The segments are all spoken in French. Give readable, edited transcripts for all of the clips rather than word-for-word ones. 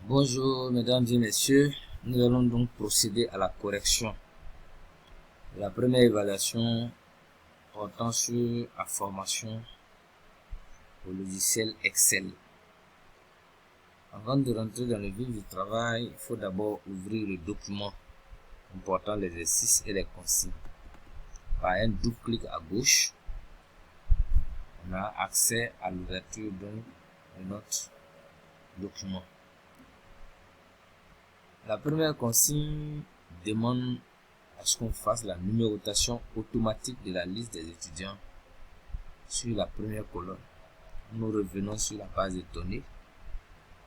Bonjour mesdames et messieurs, nous allons donc procéder à la correction de la première évaluation portant sur la formation au logiciel Excel. Avant de rentrer dans le vif du travail, il faut d'abord ouvrir le document comportant l'exercice et les consignes. Par un double clic à gauche, on a accès à l'ouverture de notre document. La première consigne demande à ce qu'on fasse la numérotation automatique de la liste des étudiants sur la première colonne. Nous revenons sur la base de données.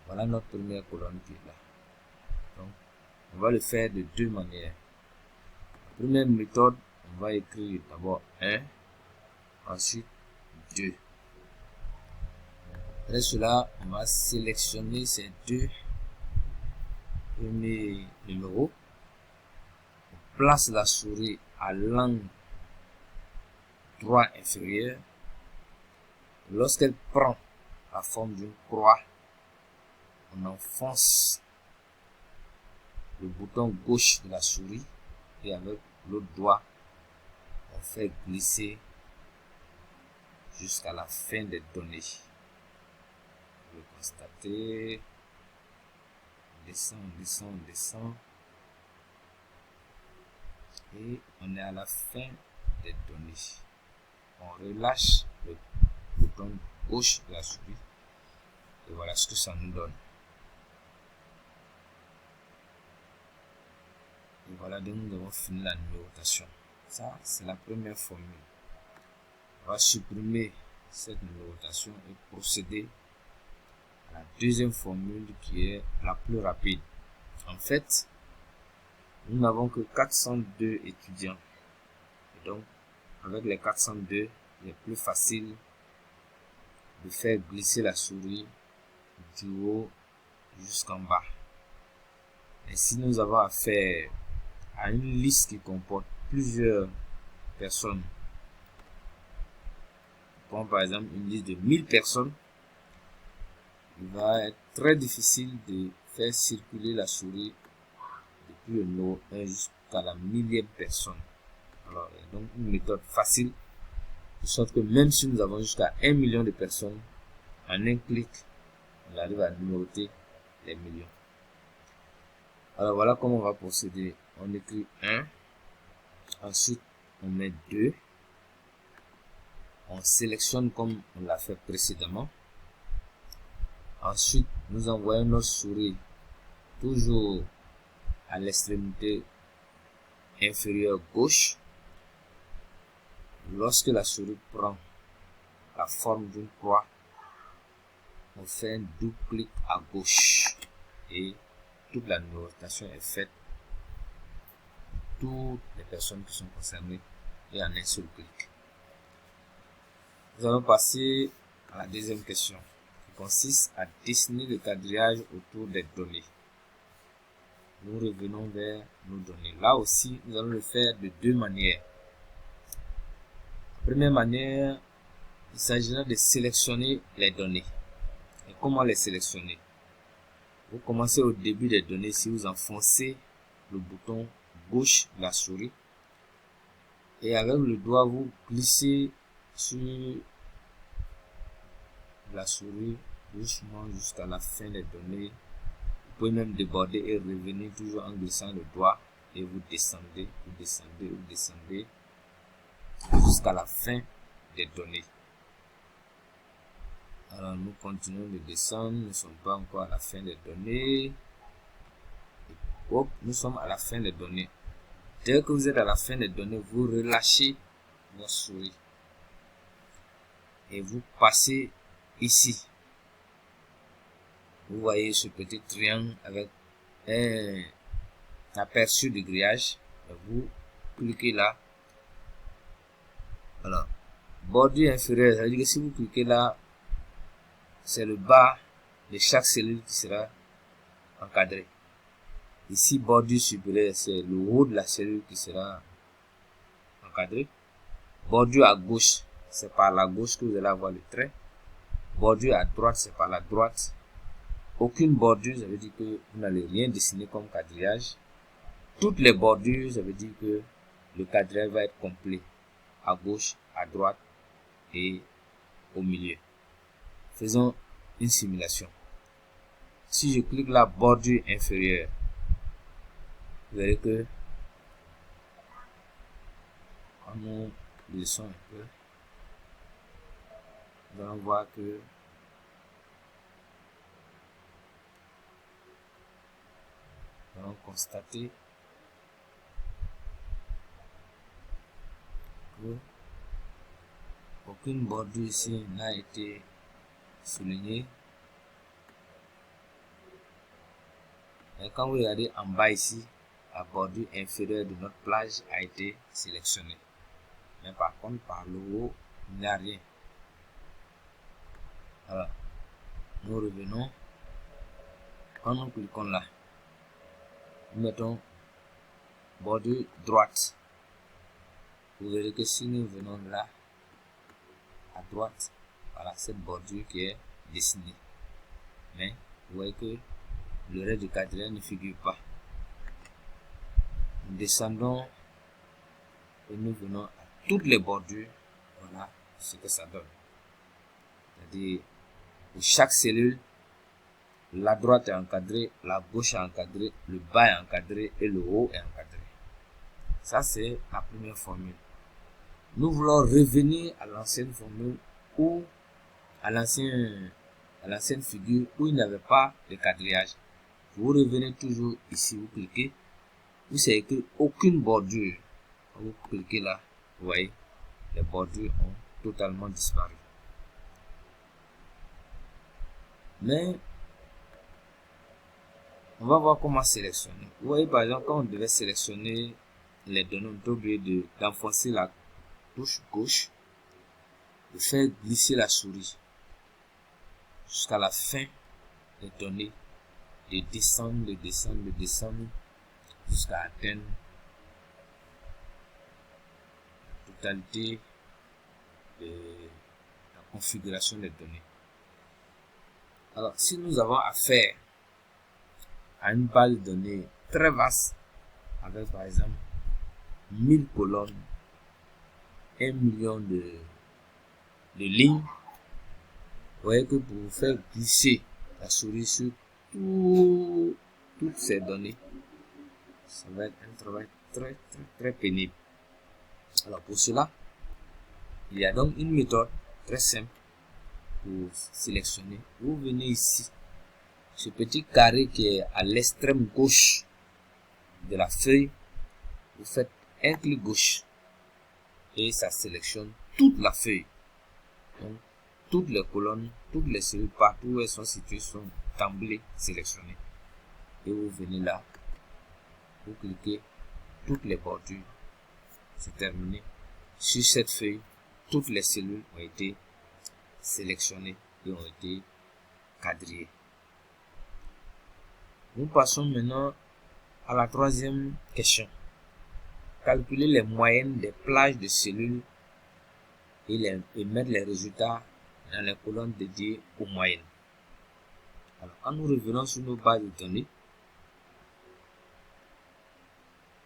Voilà notre première colonne qui est là. Donc, on va le faire de deux manières. La première méthode, on va écrire d'abord 1, ensuite 2. Après cela, on va sélectionner ces deux premiers numéros. On place la souris à l'angle droit inférieur. Lorsqu'elle prend la forme d'une croix, on enfonce le bouton gauche de la souris et avec l'autre doigt, on fait glisser jusqu'à la fin des données. Vous le constatez, on descend et on est à la fin des données. On relâche le bouton gauche de la souris et voilà ce que ça nous donne. Et voilà, donc nous avons fini la numérotation. Ça, c'est la première formule. On va supprimer cette numérotation et procéder à la deuxième formule qui est la plus rapide. En fait, nous n'avons que 402 étudiants. Et donc, avec les 402, il est plus facile de faire glisser la souris du haut jusqu'en bas. Et si nous avons affaire à une liste qui comporte plusieurs personnes, par exemple une liste de 1000 personnes, il va être très difficile de faire circuler la souris depuis le numéro 1 jusqu'à la 1000e personne. Alors, il y a donc une méthode facile, de sorte que même si nous avons jusqu'à 1 million de personnes, en un clic, on arrive à numéroter les millions. Alors voilà comment on va procéder. On écrit 1, ensuite on met 2, on sélectionne comme on l'a fait précédemment. Ensuite, nous envoyons notre souris toujours à l'extrémité inférieure gauche. Lorsque la souris prend la forme d'une croix, on fait un double clic à gauche et toute la numérotation est faite. Toutes les personnes qui sont concernées et en un seul clic. Nous allons passer à la deuxième question qui consiste à dessiner le quadrillage autour des données. Nous revenons vers nos données. Là aussi, nous allons le faire de deux manières. La première manière, il s'agira de sélectionner les données. Et comment les sélectionner? Vous commencez au début des données si vous enfoncez le bouton gauche de la souris et avec le doigt vous glissez sur la souris doucement jusqu'à la fin des données. Vous pouvez même déborder et revenir toujours en glissant le doigt et vous descendez jusqu'à la fin des données. Alors nous continuons de descendre, nous ne sommes pas encore à la fin des données. Hop, nous sommes à la fin des données. Dès que vous êtes à la fin des données, vous relâchez votre souris et vous passez ici. Vous voyez ce petit triangle avec un aperçu de grillage. Vous cliquez là. Alors, bordure inférieure, ça veut dire que si vous cliquez là, c'est le bas de chaque cellule qui sera encadré. Ici, bordure supérieure, c'est le haut de la cellule qui sera encadré. Bordure à gauche, c'est par la gauche que vous allez avoir le trait. Bordure à droite, c'est par la droite aucune bordure, ça veut dire que vous n'allez rien dessiner comme quadrillage. Toutes les bordures, ça veut dire que le quadrillage va être complet à gauche, à droite et au milieu. Faisons une simulation. Si je clique la bordure inférieure, vous verrez que nous descendons un peu. Nous allons voir que nous allons constater que aucune bordure ici n'a été soulignée. Et quand vous regardez en bas ici, la bordure inférieure de notre plage a été sélectionnée. Mais par contre, par le haut, il n'y a rien. Alors, nous revenons. Quand nous cliquons là, nous mettons bordure droite. Vous verrez que si nous venons là, à droite, voilà cette bordure qui est dessinée. Mais vous voyez que le reste du quadrillage ne figure pas. Nous descendons et nous venons à toutes les bordures. Voilà ce que ça donne. C'est-à-dire, pour chaque cellule, la droite est encadrée, la gauche est encadrée, le bas est encadré et le haut est encadré. Ça, c'est la première formule. Nous voulons revenir à l'ancienne formule ou à l'ancienne figure où il n'y avait pas de quadrillage. Vous revenez toujours ici, vous cliquez, vous savez que aucune bordure. Quand vous cliquez là, vous voyez, les bordures ont totalement disparu. Mais on va voir comment sélectionner. Vous voyez par exemple, quand on devait sélectionner les données, on est obligé d'enfoncer la touche gauche, de faire glisser la souris jusqu'à la fin des données, de descendre, jusqu'à atteindre la totalité de la configuration des données. Alors, si nous avons affaire à une base de données très vaste, avec par exemple 1000 colonnes, 1 million de lignes, vous voyez que pour faire glisser la souris sur toutes ces données, ça va être un travail très pénible. Alors pour cela, il y a donc une méthode très simple pour sélectionner. Vous venez ici, ce petit carré qui est à l'extrême gauche de la feuille, vous faites un clic gauche et ça sélectionne toute la feuille. Donc, toutes les colonnes, toutes les cellules, partout où elles sont situées, sont d'emblée sélectionnées. Et vous venez là, vous cliquez, toutes les bordures, c'est terminé. Sur cette feuille, toutes les cellules ont été sélectionnées et ont été quadrillées. Nous passons maintenant à la troisième question. Calculer les moyennes des plages de cellules et mettre les résultats dans les colonnes dédiées aux moyennes. Alors, quand nous revenons sur nos bases de données,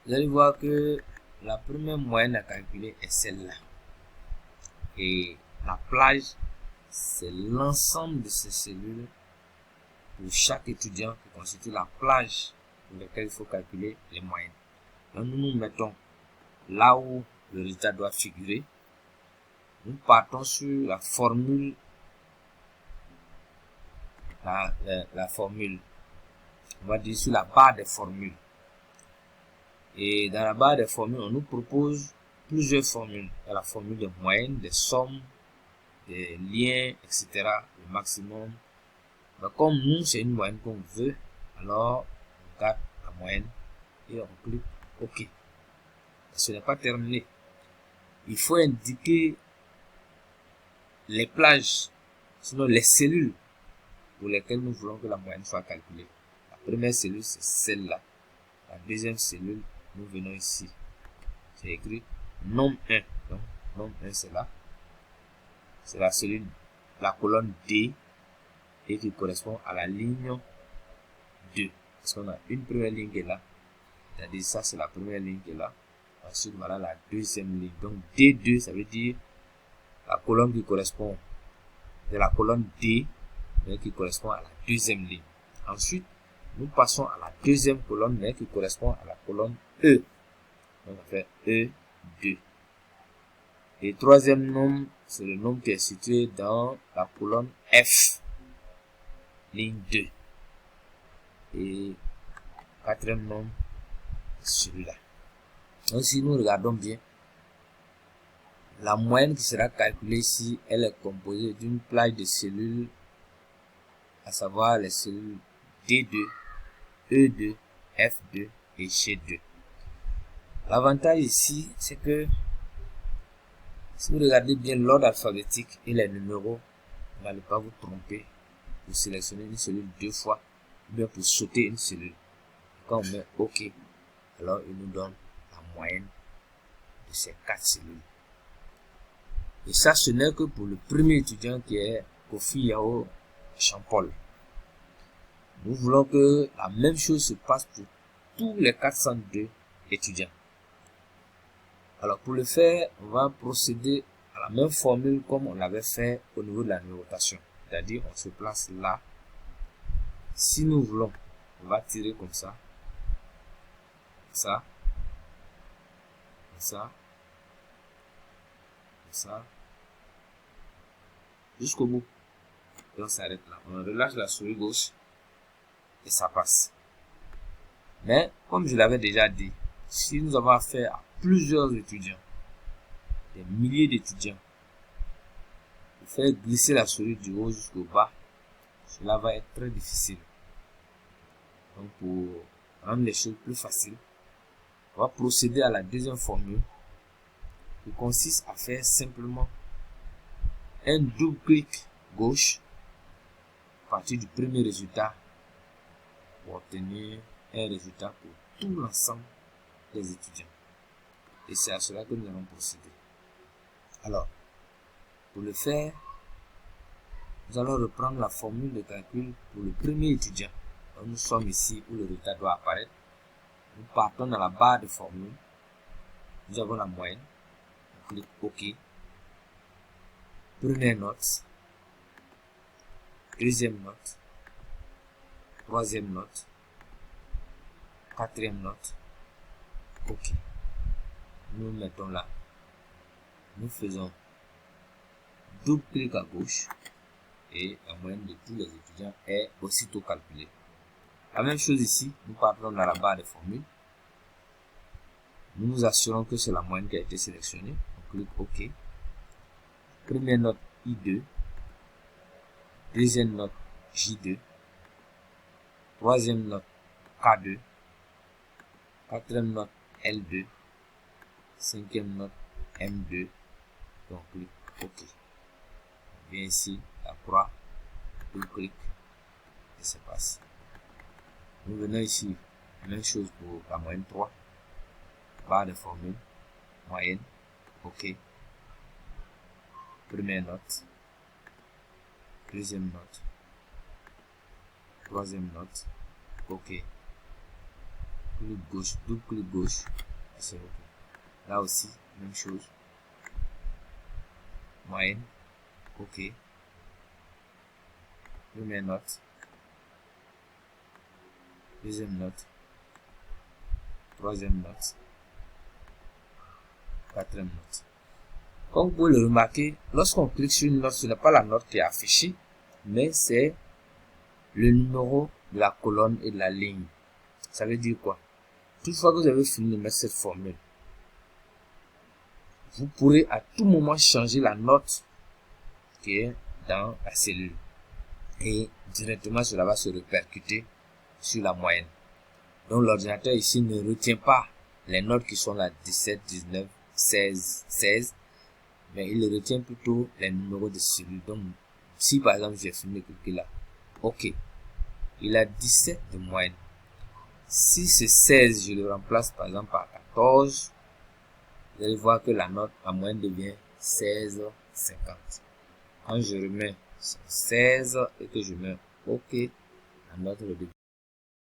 vous allez voir que la première moyenne à calculer est celle-là. Et la plage, c'est l'ensemble de ces cellules pour chaque étudiant qui constitue la plage pour laquelle il faut calculer les moyennes. Donc, nous nous mettons là où le résultat doit figurer. Nous partons sur la formule, la formule, on va dire sur la barre des formules. Et dans la barre des formules, on nous propose plusieurs formules. Il y a la formule de moyenne, des sommes, des liens, etc. Le maximum. Mais comme nous, c'est une moyenne qu'on veut, alors on garde la moyenne et on clique OK. Ce n'est pas terminé. Il faut indiquer les plages, sinon les cellules pour lesquelles nous voulons que la moyenne soit calculée. La première cellule, c'est celle-là. La deuxième cellule, nous venons ici. C'est écrit nombre 1. Donc, nombre 1, c'est là. C'est la cellule, la colonne D. et qui correspond à la ligne 2. Parce qu'on a une première ligne qui est là. C'est-à-dire ça, c'est la première ligne qui est là. Ensuite, voilà la deuxième ligne. Donc, D2, ça veut dire la colonne qui correspond de la colonne D, mais qui correspond à la deuxième ligne. Ensuite, nous passons à la deuxième colonne, mais qui correspond à la colonne E. Donc, on fait E2. Et troisième nombre, c'est le nombre qui est situé dans la colonne F, ligne 2. Et quatrième nombre, celui-là. Donc, si nous regardons bien, la moyenne qui sera calculée ici, elle est composée d'une plage de cellules, à savoir les cellules D2, E2, F2 et G2. L'avantage ici, c'est que si vous regardez bien l'ordre alphabétique et les numéros, vous n'allez pas vous tromper pour sélectionner une cellule deux fois, ou bien pour sauter une cellule. Quand on met OK, alors il nous donne la moyenne de ces 4 cellules. Et ça, ce n'est que pour le premier étudiant qui est Kofi Yao Champol. Nous voulons que la même chose se passe pour tous les 402 étudiants. Alors pour le faire, on va procéder à la même formule comme on l'avait fait au niveau de la numérotation. C'est-à-dire, on se place là. Si nous voulons, on va tirer comme ça, ça, ça, ça, jusqu'au bout. Et on s'arrête là. On relâche la souris gauche et ça passe. Mais, comme je l'avais déjà dit, si nous avons affaire à plusieurs étudiants, des milliers d'étudiants, pour faire glisser la souris du haut jusqu'au bas, cela va être très difficile. Donc, pour rendre les choses plus faciles, on va procéder à la deuxième formule qui consiste à faire simplement un double clic gauche à partir du premier résultat pour obtenir un résultat pour tout l'ensemble des étudiants. Et c'est à cela que nous allons procéder. Alors, pour le faire, nous allons reprendre la formule de calcul pour le premier étudiant. Donc, nous sommes ici où le résultat doit apparaître. Nous partons dans la barre de formule. Nous avons la moyenne. On clique OK. Première note. Deuxième note. Troisième note. Quatrième note. OK. Nous mettons là. Nous faisons double clic à gauche. Et la moyenne de tous les étudiants est aussitôt calculée. La même chose ici, nous partons dans la barre de formule. Nous nous assurons que c'est la moyenne qui a été sélectionnée. On clique OK. Première note I2. Deuxième note J2. Troisième note K2. Quatrième note L2. Cinquième note M2. Donc on clique OK. On vient ici, la croix, on clique et c'est passé. Nous venons ici, même chose pour la moyenne 3, barre de formule, moyenne, OK, première note, deuxième note, troisième note, OK, clic gauche, double clic gauche, et c'est OK. Là aussi, même chose, moyenne, OK, première note, deuxième note, troisième note, quatrième note. Comme vous pouvez le remarquer, lorsqu'on clique sur une note, ce n'est pas la note qui est affichée, mais c'est le numéro de la colonne et de la ligne. Ça veut dire quoi? Toutefois que vous avez fini de mettre cette formule, vous pourrez à tout moment changer la note qui est dans la cellule. Et directement, cela va se répercuter sur la moyenne. Donc l'ordinateur ici ne retient pas les notes qui sont là 17, 19, 16, mais il retient plutôt les numéros de cellules. Donc si par exemple j'ai fini de cliquer là, OK, il a 17 de moyenne. Si c'est 16, je le remplace par exemple par 14, vous allez voir que la moyenne devient 16,50. Quand je remets c'est 16 et que je mets OK à notre